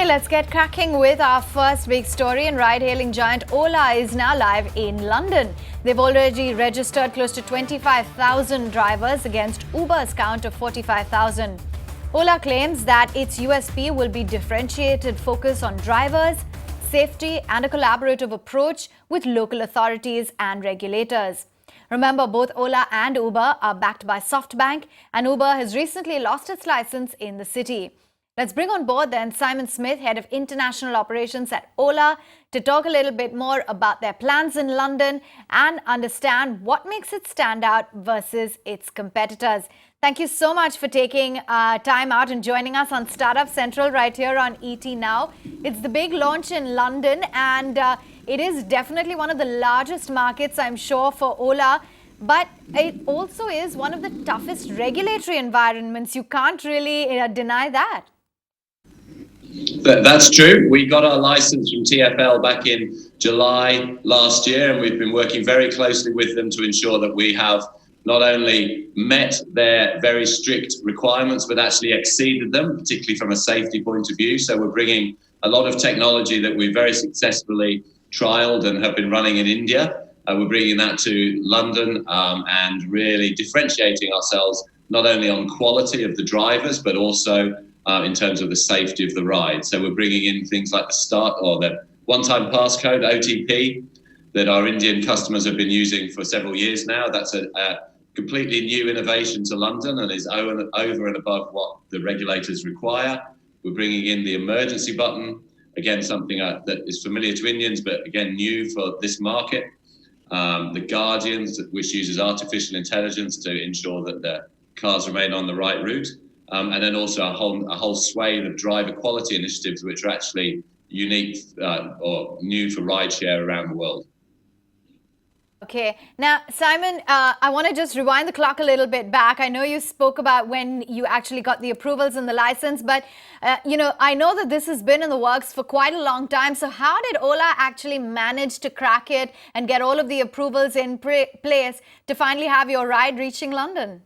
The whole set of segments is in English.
Let's get cracking with our first big story. And ride-hailing giant Ola is now live in London. They've already registered close to 25,000 drivers against Uber's count of 45,000. Ola claims that its USP will be differentiated focus on drivers, safety and a collaborative approach with local authorities and regulators. Remember, both Ola and Uber are backed by SoftBank, and Uber has recently lost its license in the city. Let's bring on board then Simon Smith, Head of International Operations at Ola, to talk a little bit more about their plans in London and understand what makes it stand out versus its competitors. Thank you so much for taking time out and joining us on Startup Central right here on ET Now. It's the big launch in London, and it is definitely one of the largest markets, I'm sure, for Ola. But it also is one of the toughest regulatory environments. You can't really deny that. That's true. We got our license from TfL back in July last year, and we've been working very closely with them to ensure that we have not only met their very strict requirements, but actually exceeded them, particularly from a safety point of view. So we're bringing a lot of technology that we very successfully trialed and have been running in India. We're bringing that to London and really differentiating ourselves not only on quality of the drivers, but also in terms of the safety of the ride. So we're bringing in things like the one-time passcode, OTP, that our Indian customers have been using for several years now. That's a completely new innovation to London and is over and above what the regulators require. We're bringing in the emergency button, again, something that is familiar to Indians, but again, new for this market. The Guardians, which uses artificial intelligence to ensure that the cars remain on the right route. And then also a whole swathe of driver quality initiatives, which are actually unique or new for rideshare around the world. Okay. Now, Simon, I want to just rewind the clock a little bit back. I know you spoke about when you actually got the approvals and the license, but, I know that this has been in the works for quite a long time. So how did Ola actually manage to crack it and get all of the approvals in place to finally have your ride reaching London?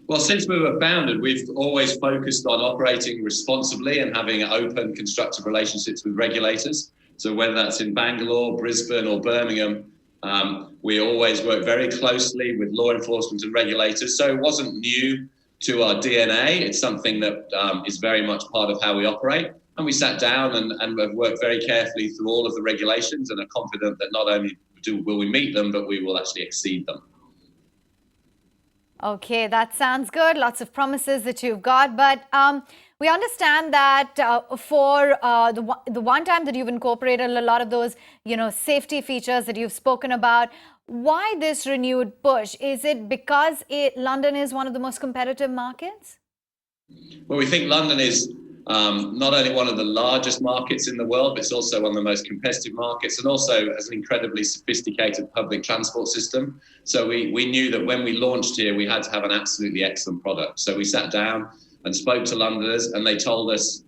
Well, since we were founded, we've always focused on operating responsibly and having open, constructive relationships with regulators. So whether that's in Bangalore, Brisbane or Birmingham, we always work very closely with law enforcement and regulators. So it wasn't new to our DNA. It's something that is very much part of how we operate. And we sat down and have worked very carefully through all of the regulations and are confident that not only will we meet them, but we will actually exceed them. Okay, that sounds good. Lots of promises that you've got. But we understand that for the one time that you've incorporated a lot of those, safety features that you've spoken about, why this renewed push? Is it because London is one of the most competitive markets? Well, we think London is not only one of the largest markets in the world, but it's also one of the most competitive markets, and also has an incredibly sophisticated public transport system. So we knew that when we launched here, we had to have an absolutely excellent product. So we sat down and spoke to Londoners, and they told us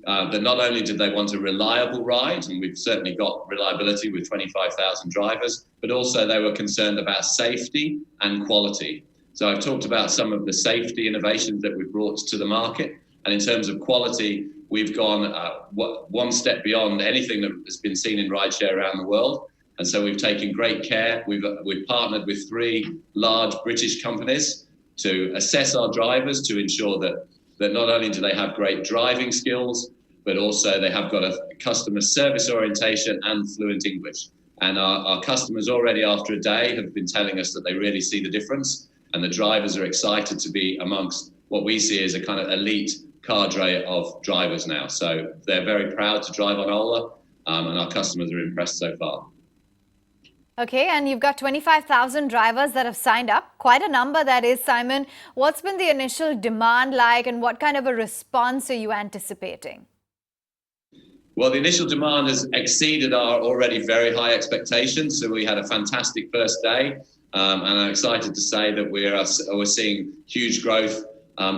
that not only did they want a reliable ride, and we've certainly got reliability with 25,000 drivers, but also they were concerned about safety and quality. So I've talked about some of the safety innovations that we've brought to the market. And in terms of quality, we've gone one step beyond anything that has been seen in rideshare around the world. And so we've taken great care. We've partnered with 3 large British companies to assess our drivers to ensure that not only do they have great driving skills, but also they have got a customer service orientation and fluent English. And our customers already after a day have been telling us that they really see the difference. And the drivers are excited to be amongst what we see as a kind of elite cadre of drivers now. So they're very proud to drive on Ola, and our customers are impressed so far. Okay, and you've got 25,000 drivers that have signed up. Quite a number that is, Simon. What's been the initial demand like, and what kind of a response are you anticipating? Well, the initial demand has exceeded our already very high expectations. So we had a fantastic first day, and I'm excited to say that we're seeing huge growth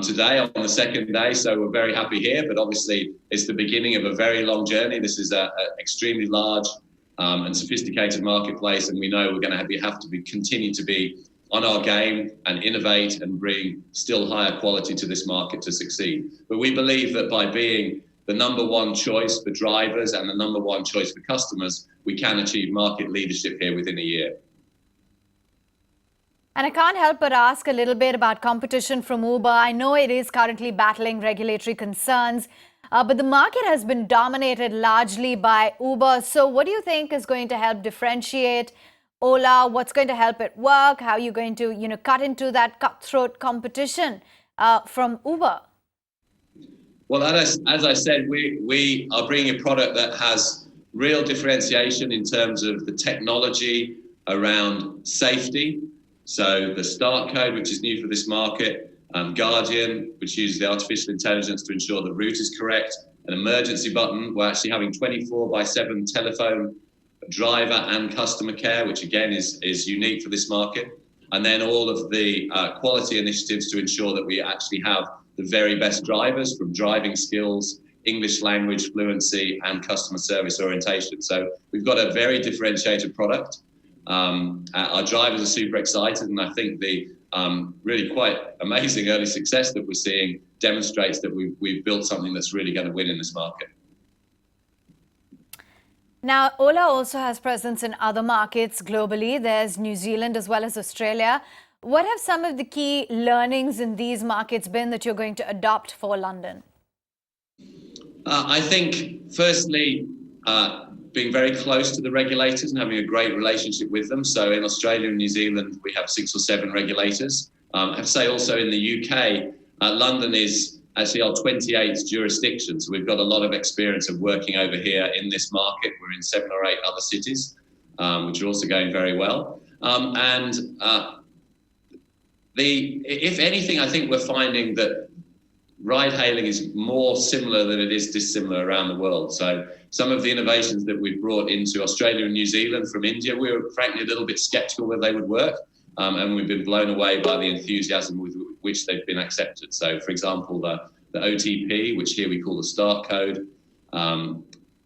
today on the second day. So we're very happy here, but obviously it's the beginning of a very long journey. This is an extremely large and sophisticated marketplace, and we know we're going to have to continue to be on our game and innovate and bring still higher quality to this market to succeed. But we believe that by being the number one choice for drivers and the number one choice for customers, we can achieve market leadership here within a year. And I can't help but ask a little bit about competition from Uber. I know it is currently battling regulatory concerns, but the market has been dominated largely by Uber. So what do you think is going to help differentiate Ola? What's going to help it work? How are you going to, cut into that cutthroat competition from Uber? Well, as I said, we are bringing a product that has real differentiation in terms of the technology around safety. So the Start code, which is new for this market, Guardian, which uses the artificial intelligence to ensure the route is correct, an emergency button. We're actually having 24/7 telephone driver and customer care, which again is unique for this market. And then all of the quality initiatives to ensure that we actually have the very best drivers, from driving skills, English language fluency, and customer service orientation. So we've got a very differentiated product. Our drivers are super excited, and I think the really quite amazing early success that we're seeing demonstrates that we've built something that's really going to win in this market. Now, Ola also has presence in other markets globally. There's New Zealand as well as Australia. What have some of the key learnings in these markets been that you're going to adopt for London? I think, firstly, being very close to the regulators and having a great relationship with them. So in Australia and New Zealand, we have 6 or 7 regulators. I'd say also in the UK, London is actually our 28th jurisdiction. So we've got a lot of experience of working over here in this market. We're in 7 or 8 other cities, which are also going very well. If anything, I think we're finding that ride-hailing is more similar than it is dissimilar around the world. So some of the innovations that we've brought into Australia and New Zealand from India, we were frankly a little bit sceptical whether they would work. And we've been blown away by the enthusiasm with which they've been accepted. So, for example, the OTP, which here we call the Start code,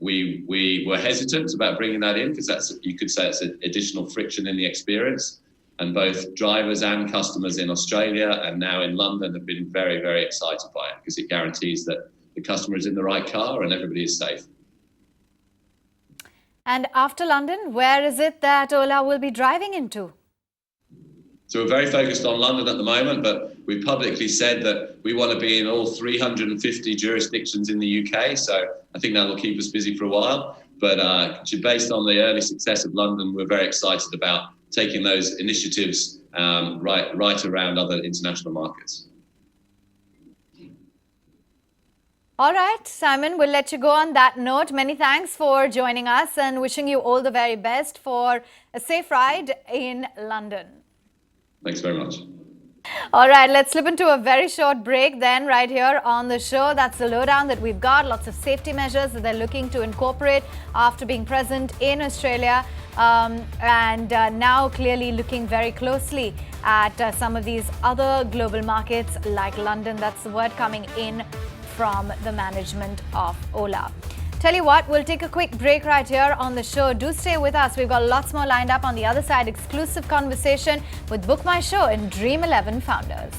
we were hesitant about bringing that in because you could say it's an additional friction in the experience. And both drivers and customers in Australia and now in London have been very, very excited by it because it guarantees that the customer is in the right car and everybody is safe. And after London, where is it that Ola will be driving into? So we're very focused on London at the moment, but we publicly said that we want to be in all 350 jurisdictions in the UK. So I think that will keep us busy for a while. But based on the early success of London, we're very excited about taking those initiatives right around other international markets. All right, Simon, we'll let you go on that note. Many thanks for joining us and wishing you all the very best for a safe ride in London. Thanks very much. All right, let's slip into a very short break then right here on the show. That's the lowdown that we've got. Lots of safety measures that they're looking to incorporate after being present in Australia and now clearly looking very closely at some of these other global markets like London. That's the word coming in from the management of Ola. Tell you what, we'll take a quick break right here on the show. Do stay with us. We've got lots more lined up on the other side. Exclusive conversation with Book My Show and Dream 11 founders.